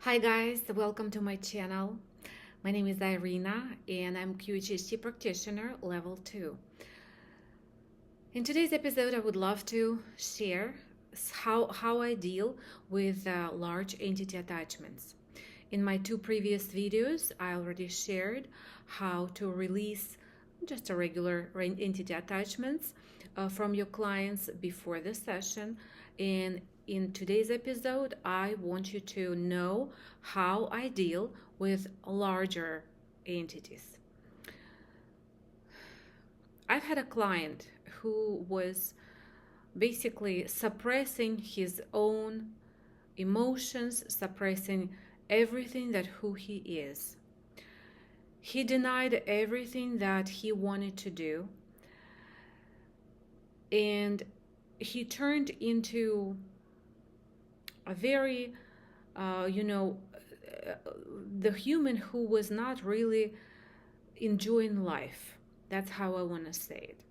Hi guys, welcome to my channel. My name is Irina and I'm QHHT practitioner level 2. In today's episode I would love to share how I deal with large entity attachments. In my two previous videos I already shared how to release just a regular entity attachments from your clients before the session, and in today's episode, I want you to know how I deal with larger entities. I've had a client who was basically suppressing his own emotions, suppressing everything that who he is. He denied everything that he wanted to do, and he turned into a very, the human who was not really enjoying life. That's how I want to say it.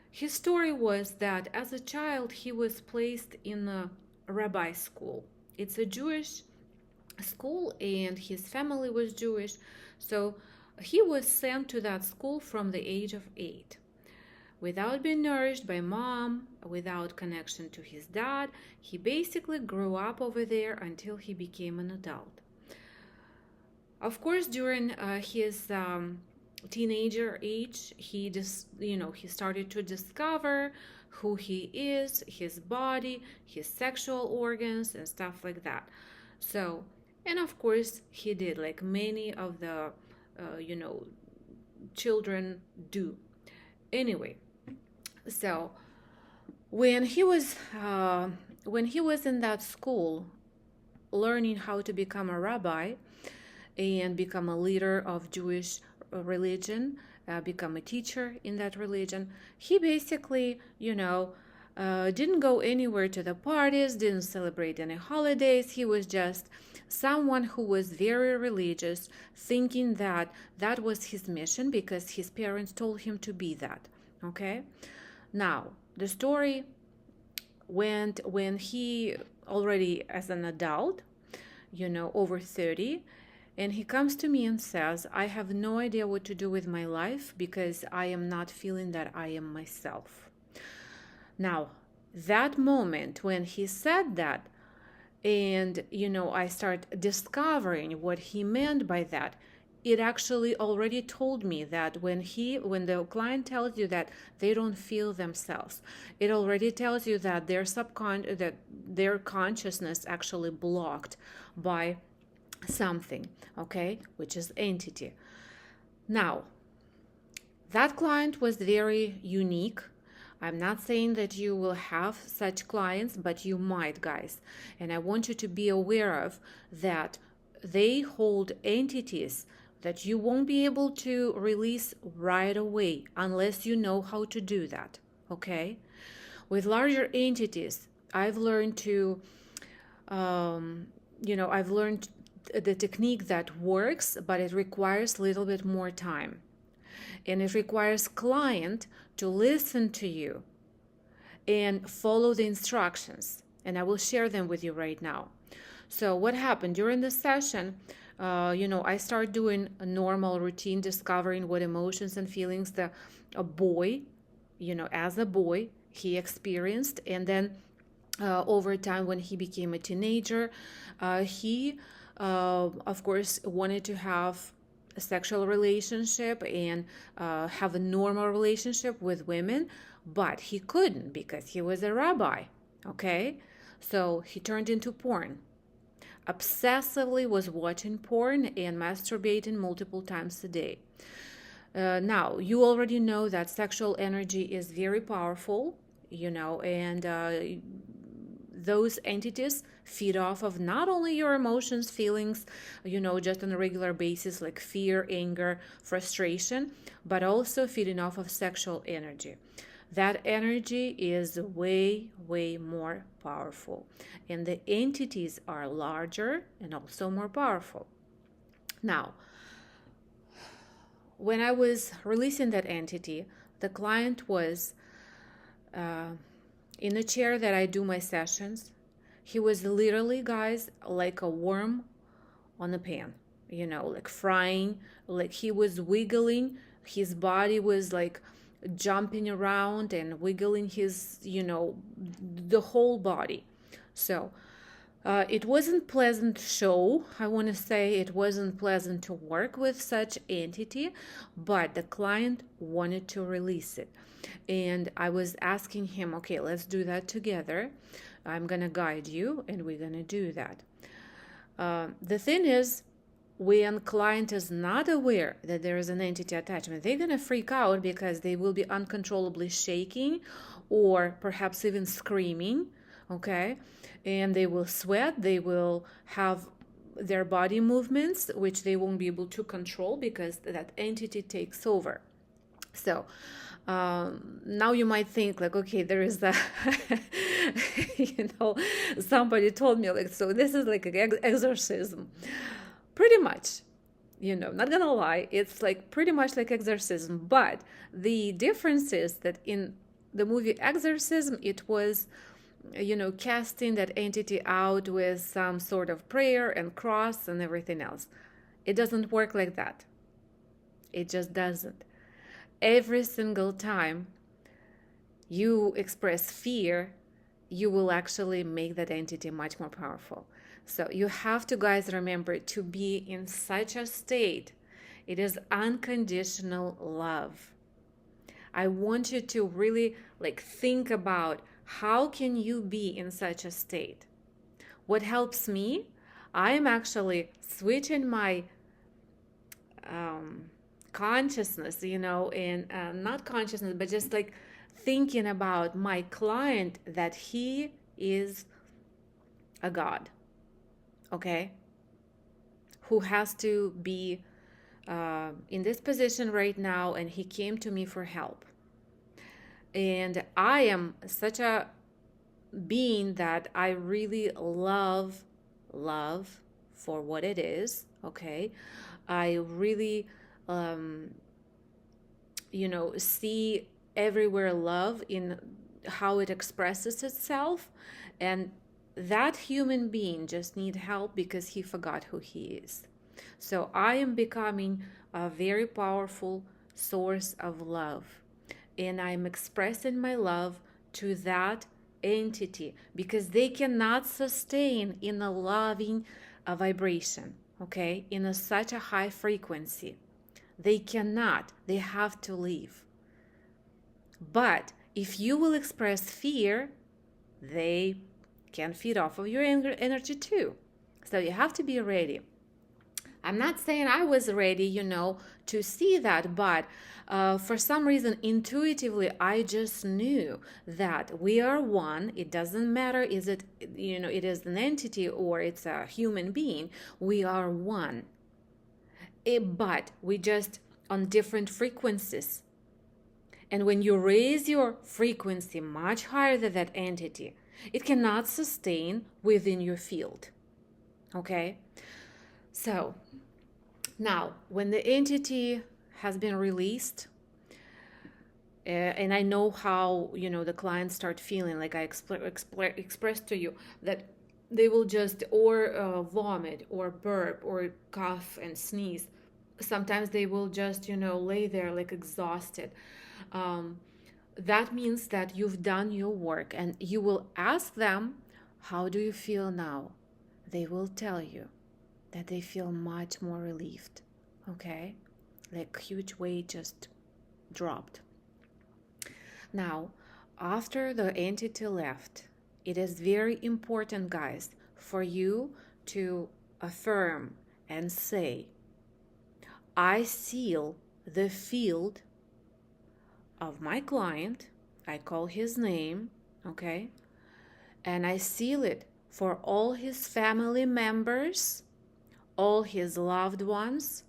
His story was that as a child, he was placed in a rabbi school. It's a Jewish school, and his family was Jewish. So he was sent to that school from the age of 8. Without being nourished by mom, without connection to his dad, he basically grew up over there until he became an adult. Of course, during his teenager age, he started to discover who he is, his body, his sexual organs, and stuff like that. So, and of course, he did, like many of the, children do. Anyway. So when he was in that school learning how to become a rabbi and become a leader of Jewish religion, become a teacher in that religion, he basically didn't go anywhere to the parties, didn't celebrate any holidays. He was just someone who was very religious, thinking that that was his mission because his parents told him to be that. Okay. Now, the story went when he already as an adult, over 30, and he comes to me and says, I have no idea what to do with my life because I am not feeling that I am myself. Now, that moment when he said that, and, I start discovering what he meant by that, it actually already told me that when the client tells you that they don't feel themselves, it already tells you that their consciousness actually blocked by something, okay, which is entity. Now, that client was very unique. I'm not saying that you will have such clients, but you might, guys. And I want you to be aware of that they hold entities that you won't be able to release right away unless you know how to do that, okay? With larger entities, I've learned I've learned the technique that works, but it requires a little bit more time. And it requires client to listen to you and follow the instructions. And I will share them with you right now. So what happened during the session, I start doing a normal routine, discovering what emotions and feelings a boy, as a boy, he experienced. And then over time, when he became a teenager, he, of course, wanted to have a sexual relationship and have a normal relationship with women, but he couldn't because he was a rabbi, okay? So he turned into porn. Obsessively was watching porn and masturbating multiple times a day. Now, you already know that sexual energy is very powerful, and those entities feed off of not only your emotions, feelings, just on a regular basis, like fear, anger, frustration, but also feeding off of sexual energy. That energy is way, way more powerful. And the entities are larger and also more powerful. Now, when I was releasing that entity, the client was in a chair that I do my sessions. He was literally, guys, like a worm on the pan, like frying, like he was wiggling. His body was like jumping around and wiggling his, the whole body. So it wasn't pleasant show. I want to say it wasn't pleasant to work with such entity, but the client wanted to release it. And I was asking him, okay, let's do that together. I'm going to guide you and we're going to do that. The thing is, when client is not aware that there is an entity attachment, they're going to freak out because they will be uncontrollably shaking or perhaps even screaming, okay? And they will sweat, they will have their body movements, which they won't be able to control because that entity takes over. So now you might think like, okay, there is a, somebody told me like, so this is like an exorcism. Pretty much, not gonna lie, it's like pretty much like exorcism. But the difference is that in the movie Exorcism, it was, casting that entity out with some sort of prayer and cross and everything else. It doesn't work like that. It just doesn't. Every single time you express fear, you will actually make that entity much more powerful. So you have to, guys, remember to be in such a state. It is unconditional love. I want you to really think about how can you be in such a state. What helps me? I am actually switching my consciousness, and not consciousness, but just thinking about my client that he is a God, okay, who has to be in this position right now, and he came to me for help. And I am such a being that I really love for what it is, okay? I really see everywhere love in how it expresses itself, and that human being just needs help because he forgot who he is. So I am becoming a very powerful source of love, and I'm expressing my love to that entity because they cannot sustain in a loving vibration, okay, in such a high frequency. They cannot. They have to leave. But if you will express fear, they can feed off of your energy too. So you have to be ready. I'm not saying I was ready, to see that, but for some reason, intuitively, I just knew that we are one. It doesn't matter, is it, it is an entity or it's a human being. We are one. But we just on different frequencies. And when you raise your frequency much higher than that entity, it cannot sustain within your field. Okay? So, now, when the entity has been released, and I know how, the clients start feeling, like I expressed to you, that they will just vomit or burp or cough and sneeze. Sometimes they will just, lay there exhausted. That means that you've done your work, and you will ask them, how do you feel now? They will tell you that they feel much more relieved, okay? Huge weight just dropped. Now, after the entity left, it is very important, guys, for you to affirm and say, I seal the field of my client. I call his name, okay? And I seal it for all his family members, all his loved ones,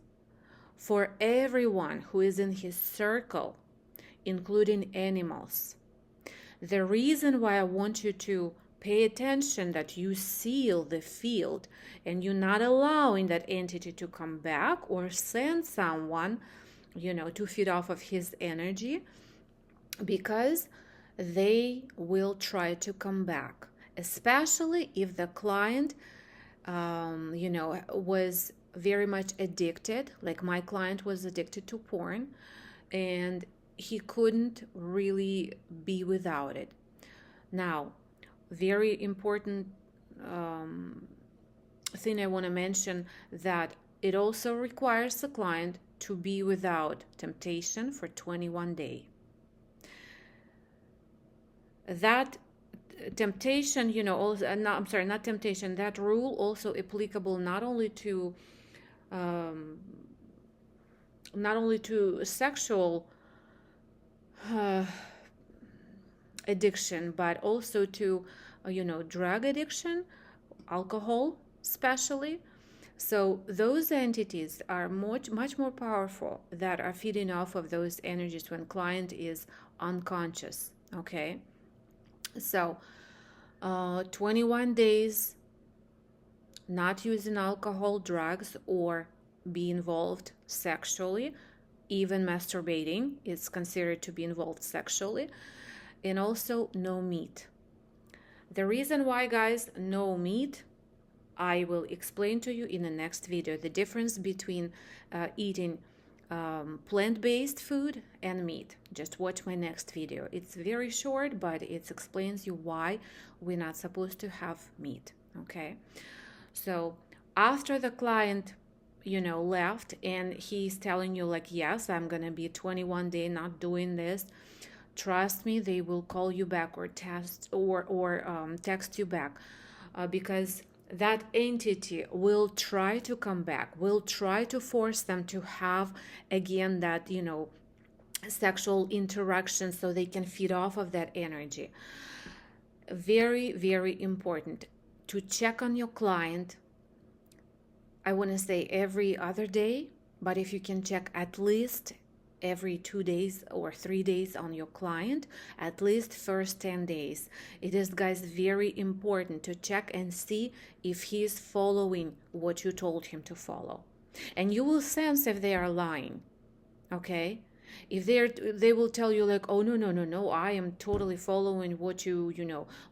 for everyone who is in his circle, including animals. The reason why I want you to pay attention that you seal the field and you're not allowing that entity to come back or send someone, to feed off of his energy, because they will try to come back, especially if the client was very much addicted. Like my client was addicted to porn, and he couldn't really be without it. Now, very important thing I want to mention, that it also requires the client to be without temptation for 21 days. That temptation, also, no, I'm sorry, not temptation, that rule also applicable not only to sexual addiction, but also to drug addiction, alcohol especially. So those entities are much more powerful, that are feeding off of those energies when client is unconscious. Okay, so 21 days not using alcohol, drugs, or be involved sexually. Even masturbating is considered to be involved sexually. And also no meat. The reason why, guys, no meat, I will explain to you in the next video. The difference between eating plant-based food and meat. Just watch my next video. It's very short, but it explains you why we're not supposed to have meat. Okay, so after the client left, and he's telling you like, yes, I'm gonna be 21 days not doing this, trust me, they will call you back or text you back, because that entity will try to come back, will try to force them to have again that sexual interaction, so they can feed off of that energy. Very, very important to check on your client. I want to say every other day, but if you can check at least every 2 days or 3 days on your client, at least first 10 days. It is, guys, very important to check and see if he is following what you told him to follow. And you will sense if they are lying, okay? If they will tell you like, oh, no, I am totally following what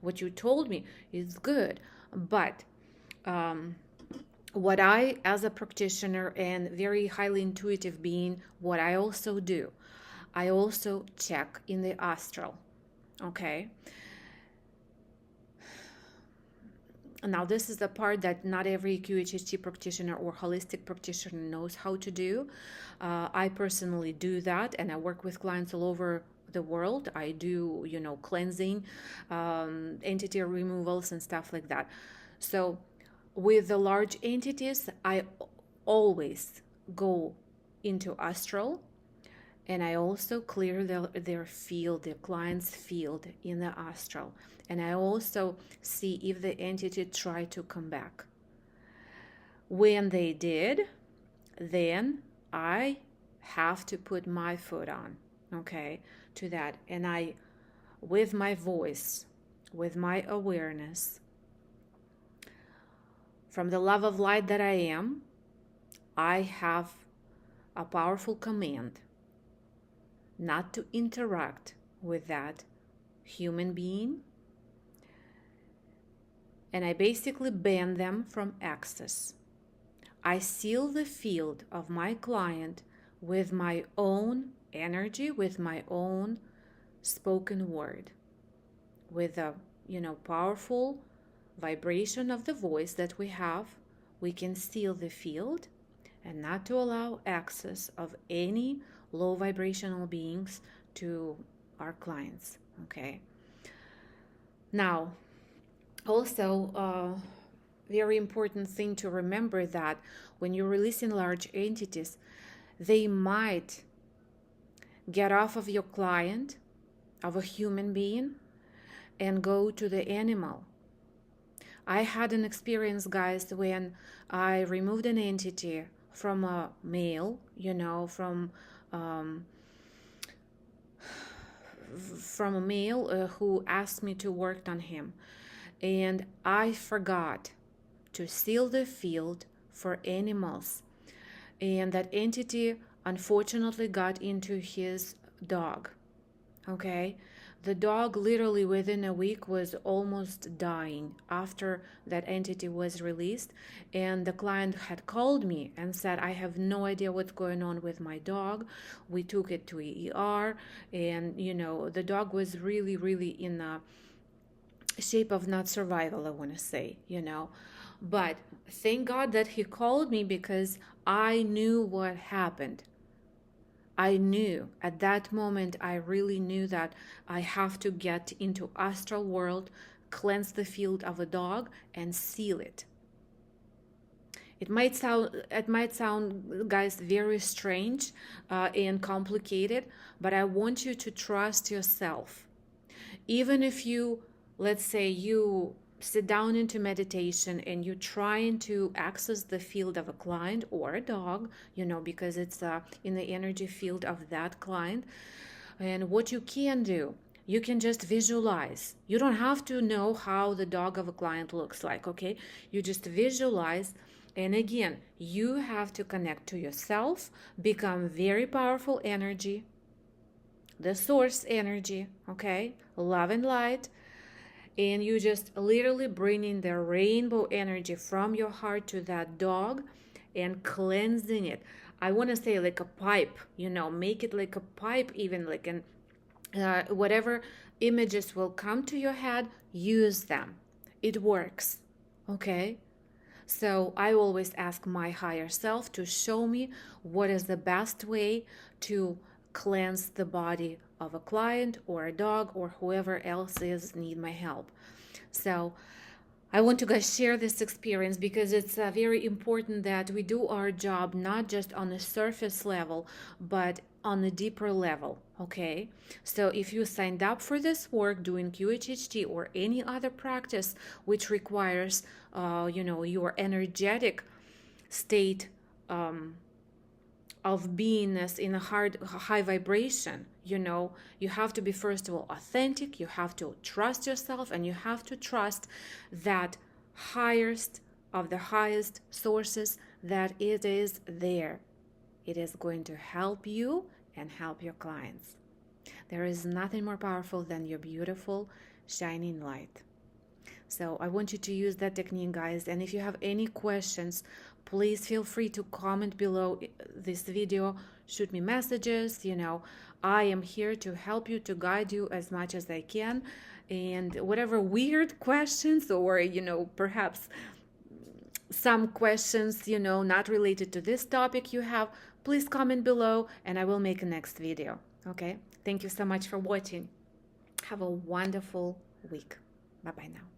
what you told me, it's good. But what I, as a practitioner and very highly intuitive being, what I also do, I also check in the astral, okay? Now, this is the part that not every QHHT practitioner or holistic practitioner knows how to do. I personally do that, and I work with clients all over the world. I do, cleansing, entity removals and stuff like that. So with the large entities, I always go into astral, and I also clear their field, the client's field in the astral. And I also see if the entity tried to come back. When they did, then I have to put my foot on, okay, to that. And I, with my voice, with my awareness, from the love of light that I am, I have a powerful command not to interact with that human being. And I basically ban them from access. I seal the field of my client with my own energy, with my own spoken word, with a powerful vibration of the voice that we have. We can seal the field and not to allow access of any low vibrational beings to our clients. Okay, now also very important thing to remember, that when you're releasing large entities, they might get off of your client, of a human being, and go to the animal. I had an experience, guys, when I removed an entity from a male, from a male who asked me to work on him. And I forgot to seal the field for animals. And that entity unfortunately got into his dog. Okay? The dog literally within a week was almost dying after that entity was released. And the client had called me and said, I have no idea what's going on with my dog. We took it to ER, and the dog was really, really in a shape of not survival, I want to say, But thank God that he called me, because I knew what happened. I knew at that moment, I really knew that I have to get into astral world, cleanse the field of a dog, and seal it. It might sound, guys, very strange and complicated, but I want you to trust yourself. Even if you, let's say you sit down into meditation and you're trying to access the field of a client or a dog, because it's in the energy field of that client. And what you can do, you can just visualize. You don't have to know how the dog of a client looks like, okay? You just visualize. And again, you have to connect to yourself, become very powerful energy, the source energy, okay? Love and light. And you just literally bringing the rainbow energy from your heart to that dog and cleansing it. I want to say like a pipe, make it like a pipe, even like an whatever images will come to your head, use them. It works, okay? So I always ask my higher self to show me what is the best way to cleanse the body of a client or a dog or whoever else is need my help. So I want to guys share this experience, because it's very important that we do our job not just on the surface level, but on a deeper level, okay? So if you signed up for this work doing QHHT or any other practice which requires your energetic state of beingness in a high vibration, you have to be, first of all, authentic. You have to trust yourself, and you have to trust that highest of the highest sources, that it is there. It is going to help you and help your clients. There is nothing more powerful than your beautiful shining light. So I want you to use that technique, guys. And if you have any questions, please feel free to comment below this video, shoot me messages. I am here to help you, to guide you as much as I can. And whatever weird questions or, perhaps some questions, not related to this topic you have, please comment below and I will make a next video. Okay? Thank you so much for watching. Have a wonderful week. Bye-bye now.